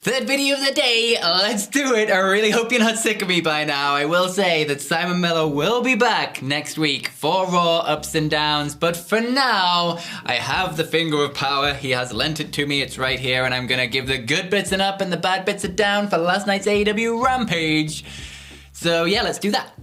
Third video of the day, let's do it. I really hope you're not sick of me by now. I will say that Simon Miller will be back next week for Raw ups and downs, but for now, I have the finger of power. He has lent it to me, it's right here, and I'm gonna give the good bits an up and the bad bits a down for last night's AEW Rampage. So yeah, let's do that.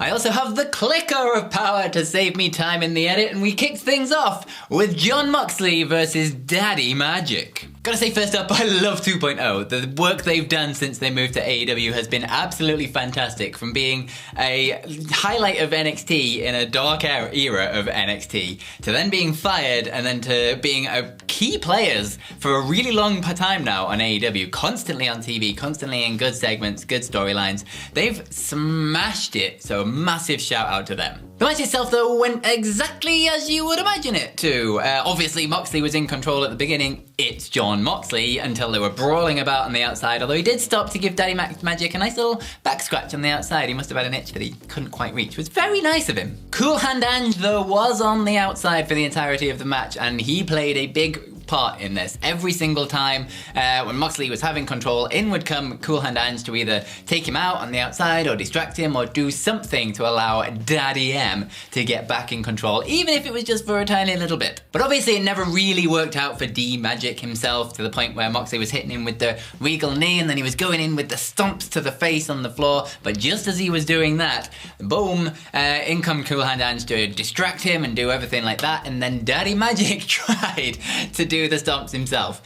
I also have the clicker of power to save me time in the edit, and we kick things off with Jon Moxley versus Daddy Magic. Gotta say first up, I love 2.0. The work they've done since they moved to AEW has been absolutely fantastic. From being a highlight of NXT in a dark era of NXT, to then being fired, and then to being a key players for a really long time now on AEW, constantly on TV, constantly in good segments, good storylines. They've smashed it, so a massive shout out to them. The match itself, though, went exactly as you would imagine it to. Obviously, Moxley was in control at the beginning. It's Jon Moxley until they were brawling about on the outside, although he did stop to give Daddy Magic a nice little back scratch on the outside. He must have had an itch that he couldn't quite reach. It was very nice of him. Cool Hand Ange, though, was on the outside for the entirety of the match, and he played a big part in this. Every single time when Moxley was having control, in would come Cool Hand Ange to either take him out on the outside or distract him or do something to allow Daddy M to get back in control, even if it was just for a tiny little bit. But obviously it never really worked out for D Magic himself, to the point where Moxley was hitting him with the regal knee and then he was going in with the stomps to the face on the floor. But just as he was doing that, boom, in come Cool Hand Ange to distract him and do everything like that, and then Daddy Magic tried to do the stomps himself.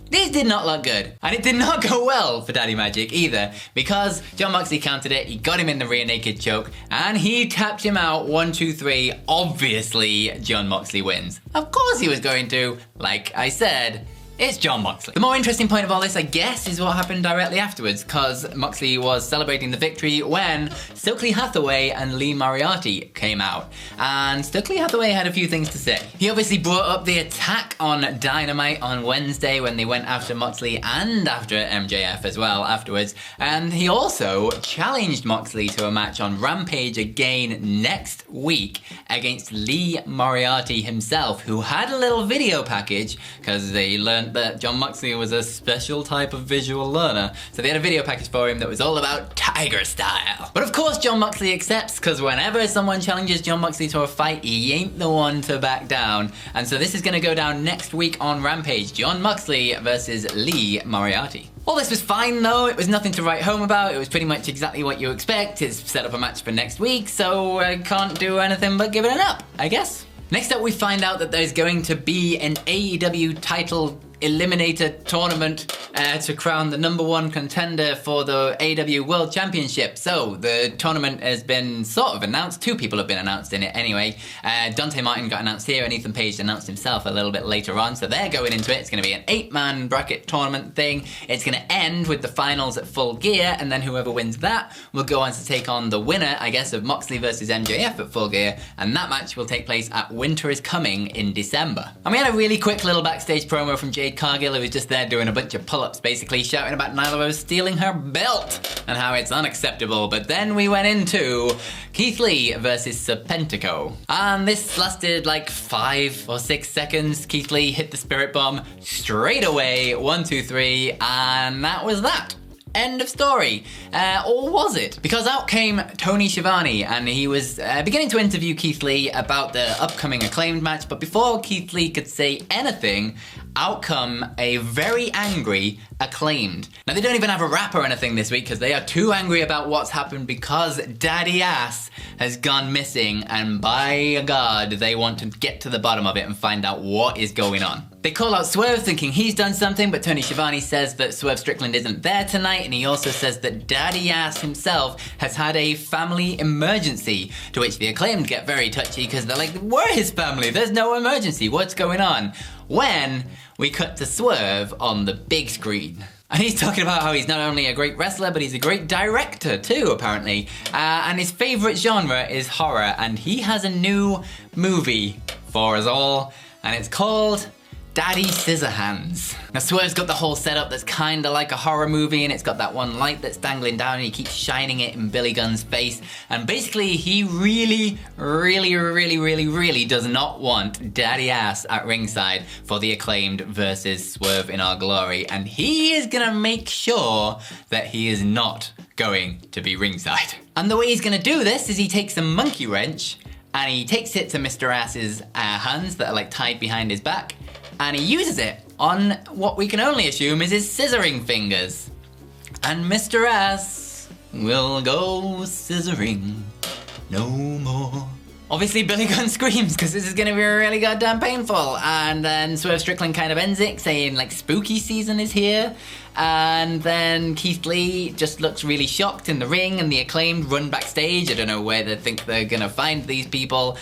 These did not look good, and it did not go well for Daddy Magic either, because Jon Moxley countered it, he got him in the rear naked choke, and he tapped him out 1, 2, 3. Obviously, Jon Moxley wins. Of course he was going to, like I said. It's Jon Moxley. The more interesting point of all this, I guess, is what happened directly afterwards, because Moxley was celebrating the victory when Stokely Hathaway and Lee Moriarty came out. And Stokely Hathaway had a few things to say. He obviously brought up the attack on Dynamite on Wednesday when they went after Moxley and after MJF as well afterwards. And he also challenged Moxley to a match on Rampage again next week against Lee Moriarty himself, who had a little video package, because they learned that Jon Moxley was a special type of visual learner. So they had a video package for him that was all about Tiger Style. But of course Jon Moxley accepts, because whenever someone challenges Jon Moxley to a fight, he ain't the one to back down. And so this is going to go down next week on Rampage. Jon Moxley versus Lee Moriarty. All this was fine though, it was nothing to write home about, it was pretty much exactly what you expect. It's set up a match for next week, so I can't do anything but give it an up, I guess. Next up, we find out that there's going to be an AEW title eliminator tournament to crown the #1 contender for the AEW World Championship. So the tournament has been sort of announced. 2 people have been announced in it anyway. Dante Martin got announced here, and Ethan Page announced himself a little bit later on. So they're going into it. It's going to be an 8-man bracket tournament thing. It's going to end with the finals at Full Gear, and then whoever wins that will go on to take on the winner, I guess, of Moxley versus MJF at Full Gear, and that match will take place at Winter is Coming in December. And we had a really quick little backstage promo from Jade Cargill, who was just there doing a bunch of pull-ups, basically shouting about Nyla Rose stealing her belt and how it's unacceptable. But then we went into Keith Lee versus Serpentico, and this lasted like 5 or 6 seconds. Keith Lee hit the spirit bomb straight away, 1, 2, 3, and that was that. End of story. Or was it? Because out came Tony Schiavone, and he was beginning to interview Keith Lee about the upcoming Acclaimed match, but before Keith Lee could say anything, out come a very angry Acclaimed. Now, they don't even have a rap or anything this week because they are too angry about what's happened, because Daddy Ass has gone missing, and by God, they want to get to the bottom of it and find out what is going on. They call out Swerve thinking he's done something, but Tony Schiavone says that Swerve Strickland isn't there tonight, and he also says that Daddy Ass himself has had a family emergency, to which the Acclaimed get very touchy because they're like, we're his family, there's no emergency, what's going on? When we cut to Swerve on the big screen. And he's talking about how he's not only a great wrestler, but he's a great director too, apparently. And his favourite genre is horror, and he has a new movie for us all, and it's called Daddy Scissorhands. Now Swerve's got the whole setup that's kinda like a horror movie, and it's got that one light that's dangling down and he keeps shining it in Billy Gunn's face. And basically he really does not want Daddy Ass at ringside for the Acclaimed versus Swerve in Our Glory. And he is gonna make sure that he is not going to be ringside. And the way he's gonna do this is he takes a monkey wrench and he takes it to Mr. Ass's hands that are like tied behind his back, and he uses it on what we can only assume is his scissoring fingers. And Mr. Ass will go scissoring no more. Obviously Billy Gunn screams because this is gonna be really goddamn painful, and then Swerve Strickland kind of ends it saying like spooky season is here, and then Keith Lee just looks really shocked in the ring, and the Acclaimed run backstage. I don't know where they think they're gonna find these people.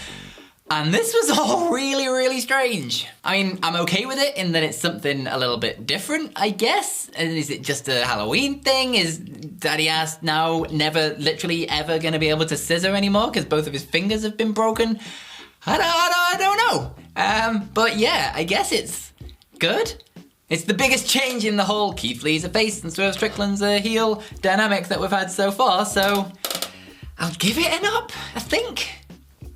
And this was all really strange. I mean, I'm okay with it in that it's something a little bit different, I guess. Is it just a Halloween thing? Is Daddy Ass now never literally ever gonna be able to scissor anymore because both of his fingers have been broken? I don't know. But yeah, I guess it's good. It's the biggest change in the whole Keith Lee's a face and Swerve Strickland's a heel dynamic that we've had so far, so I'll give it an up, I think.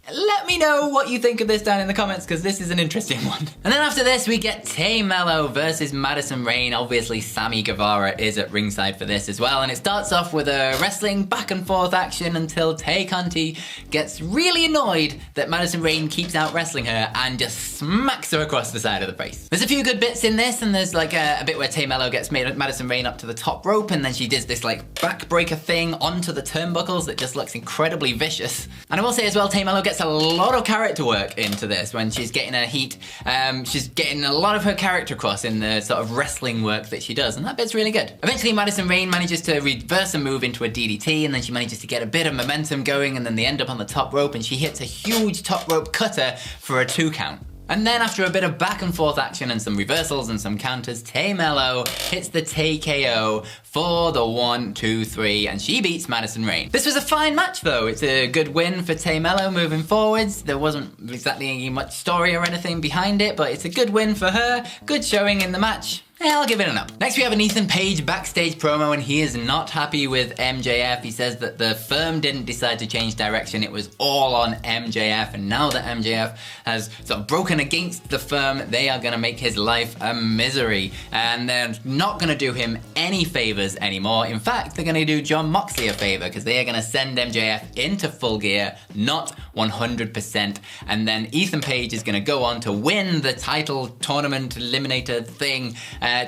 Let me know what you think of this down in the comments, because this is an interesting one. And then after this, we get Tay Melo versus Madison Rayne. Obviously, Sammy Guevara is at ringside for this as well. And it starts off with a wrestling back and forth action until Tay Conti gets really annoyed that Madison Rayne keeps out wrestling her and just smacks her across the side of the face. There's a few good bits in this, and there's like a bit where Tay Melo gets Madison Rayne up to the top rope, and then she does this like backbreaker thing onto the turnbuckles that just looks incredibly vicious. And I will say as well, Tay Melo gets a lot of character work into this when she's getting her heat. She's getting a lot of her character across in the sort of wrestling work that she does, and that bit's really good. Eventually Madison Rayne manages to reverse a move into a DDT, and then she manages to get a bit of momentum going, and then they end up on the top rope and she hits a huge top rope cutter for a 2 count. And then after a bit of back and forth action and some reversals and some counters, Tay Melo hits the Tay KO for the 1, 2, 3, and she beats Madison Rayne. This was a fine match though. It's a good win for Tay Melo moving forwards. There wasn't exactly much story or anything behind it, but it's a good win for her. Good showing in the match. Yeah, I'll give it an up. Next we have an Ethan Page backstage promo, and he is not happy with MJF. He says that the firm didn't decide to change direction, it was all on MJF, and now that MJF has sort of broken against the firm, they are gonna make his life a misery, and they're not gonna do him any favors anymore. In fact, they're gonna do Jon Moxley a favor, because they are gonna send MJF into Full Gear, not 100%, and then Ethan Page is gonna go on to win the title tournament eliminator thing,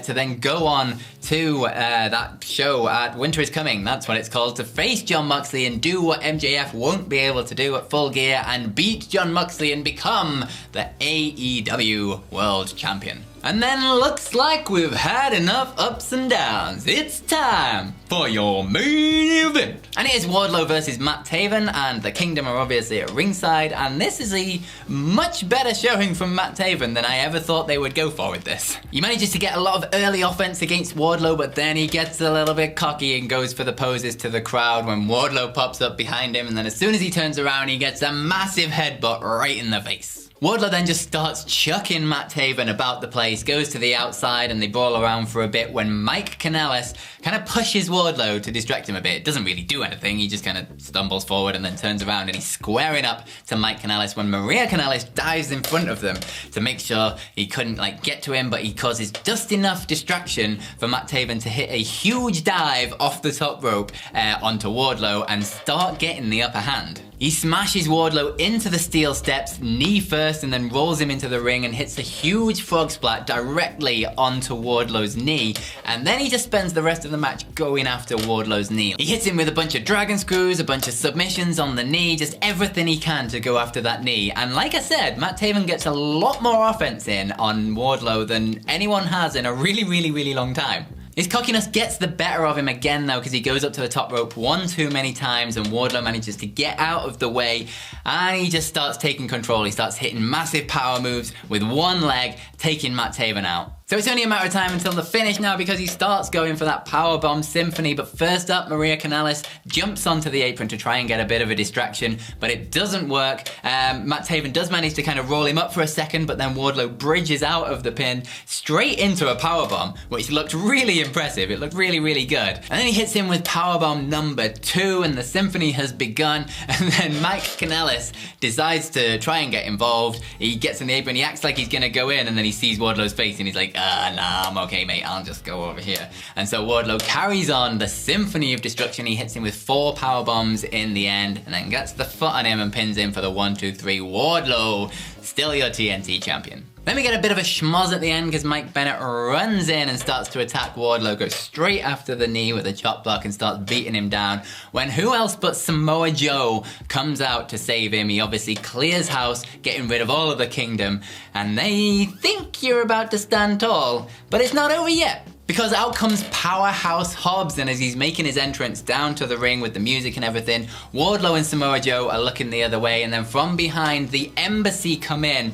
to then go on to that show at Winter is Coming, that's what it's called, to face Jon Moxley and do what MJF won't be able to do at Full Gear and beat Jon Moxley and become the AEW World Champion. And then looks like we've had enough ups and downs. It's time for your main event. And it is Wardlow versus Matt Taven, and the Kingdom are obviously at ringside, and this is a much better showing from Matt Taven than I ever thought they would go for with this. He manages to get a lot of early offense against Wardlow, but then he gets a little bit cocky and goes for the poses to the crowd when Wardlow pops up behind him, and then as soon as he turns around, he gets a massive headbutt right in the face. Wardlow then just starts chucking Matt Taven about the place, goes to the outside, and they brawl around for a bit when Mike Canales kind of pushes Wardlow to distract him a bit. Doesn't really do anything, he just kind of stumbles forward and then turns around, and he's squaring up to Mike Canales when Maria Canales dives in front of them to make sure he couldn't like get to him, but he causes just enough distraction for Matt Taven to hit a huge dive off the top rope onto Wardlow and start getting the upper hand. He smashes Wardlow into the steel steps, knee first, and then rolls him into the ring and hits a huge frog splat directly onto Wardlow's knee, and then he just spends the rest of the match going after Wardlow's knee. He hits him with a bunch of dragon screws, a bunch of submissions on the knee, just everything he can to go after that knee, and like I said, Matt Taven gets a lot more offense in on Wardlow than anyone has in a really long time. His cockiness gets the better of him again though, because he goes up to the top rope one too many times and Wardlow manages to get out of the way, and he just starts taking control. He starts hitting massive power moves with one leg, taking Matt Taven out. So it's only a matter of time until the finish now because he starts going for that powerbomb symphony. But first up, Maria Canales jumps onto the apron to try and get a bit of a distraction, but it doesn't work. Matt Taven does manage to kind of roll him up for a second, but then Wardlow bridges out of the pin straight into a powerbomb, which looked really impressive. It looked really, really good. And then he hits him with powerbomb number 2, and the symphony has begun. And then Mike Canales decides to try and get involved. He gets in the apron, he acts like he's gonna go in, and then he sees Wardlow's face and he's like, nah, I'm okay, mate, I'll just go over here. And so Wardlow carries on the symphony of destruction. He hits him with 4 power bombs in the end, and then gets the foot on him and pins him for the 1, 2, 3. Wardlow, still your TNT champion. Then we get a bit of a schmoz at the end because Mike Bennett runs in and starts to attack Wardlow, goes straight after the knee with a chop block and starts beating him down, when who else but Samoa Joe comes out to save him. He obviously clears house, getting rid of all of the kingdom, and they think you're about to stand tall, but it's not over yet. Because out comes Powerhouse Hobbs, and as he's making his entrance down to the ring with the music and everything, Wardlow and Samoa Joe are looking the other way, and then from behind, the Embassy come in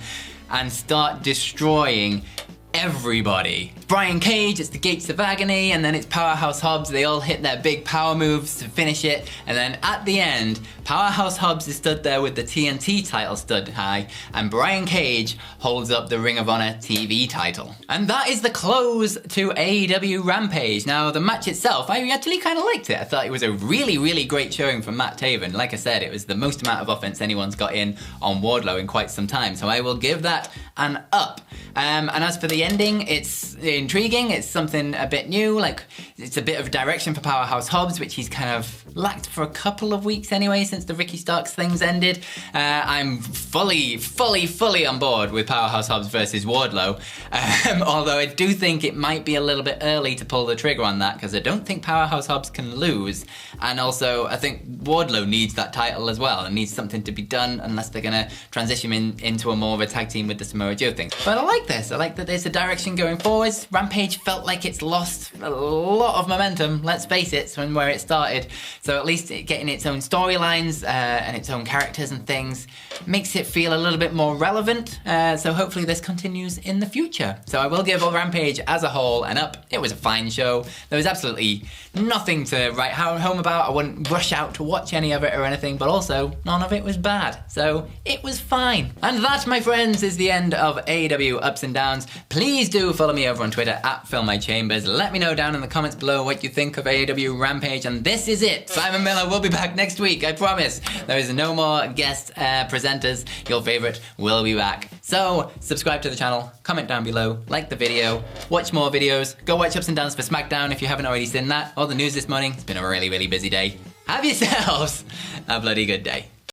and start destroying everybody. Brian Cage, it's the Gates of Agony, and then it's Powerhouse Hobbs. They all hit their big power moves to finish it, and then at the end, Powerhouse Hobbs is stood there with the TNT title stood high, and Brian Cage holds up the Ring of Honor TV title. And that is the close to AEW Rampage. Now, the match itself, I actually kind of liked it. I thought it was a really, really great showing from Matt Taven. Like I said, it was the most amount of offense anyone's got in on Wardlow in quite some time, so I will give that an up. And as for the ending, it's intriguing, it's something a bit new, like it's a bit of direction for Powerhouse Hobbs, which he's kind of lacked for a couple of weeks anyway since the Ricky Starks things ended. I'm fully on board with Powerhouse Hobbs versus Wardlow, although I do think it might be a little bit early to pull the trigger on that because I don't think Powerhouse Hobbs can lose, and also I think Wardlow needs that title as well and needs something to be done unless they're going to transition him into a more of a tag team with the Samoa Joe thing. But I like this, I like that there's a direction going forwards. Rampage felt like it's lost a lot of momentum, let's face it, from where it started. So at least getting its own storylines and its own characters and things makes it feel a little bit more relevant. So hopefully this continues in the future. So I will give Rampage as a whole an up. It was a fine show. There was absolutely nothing to write home about. I wouldn't rush out to watch any of it or anything, but also none of it was bad. So it was fine. And that, my friends, is the end of AEW Ups and Downs. Please do follow me over on Twitter at PhilMyChambers. Let me know down in the comments below what you think of AEW Rampage. And this is it. Simon Miller will be back next week, I promise. There is no more guest presenters. Your favorite will be back. So subscribe to the channel, comment down below, like the video, watch more videos, go watch Ups and Downs for SmackDown if you haven't already seen that, or the news this morning. It's been a really, really busy day. Have yourselves a bloody good day.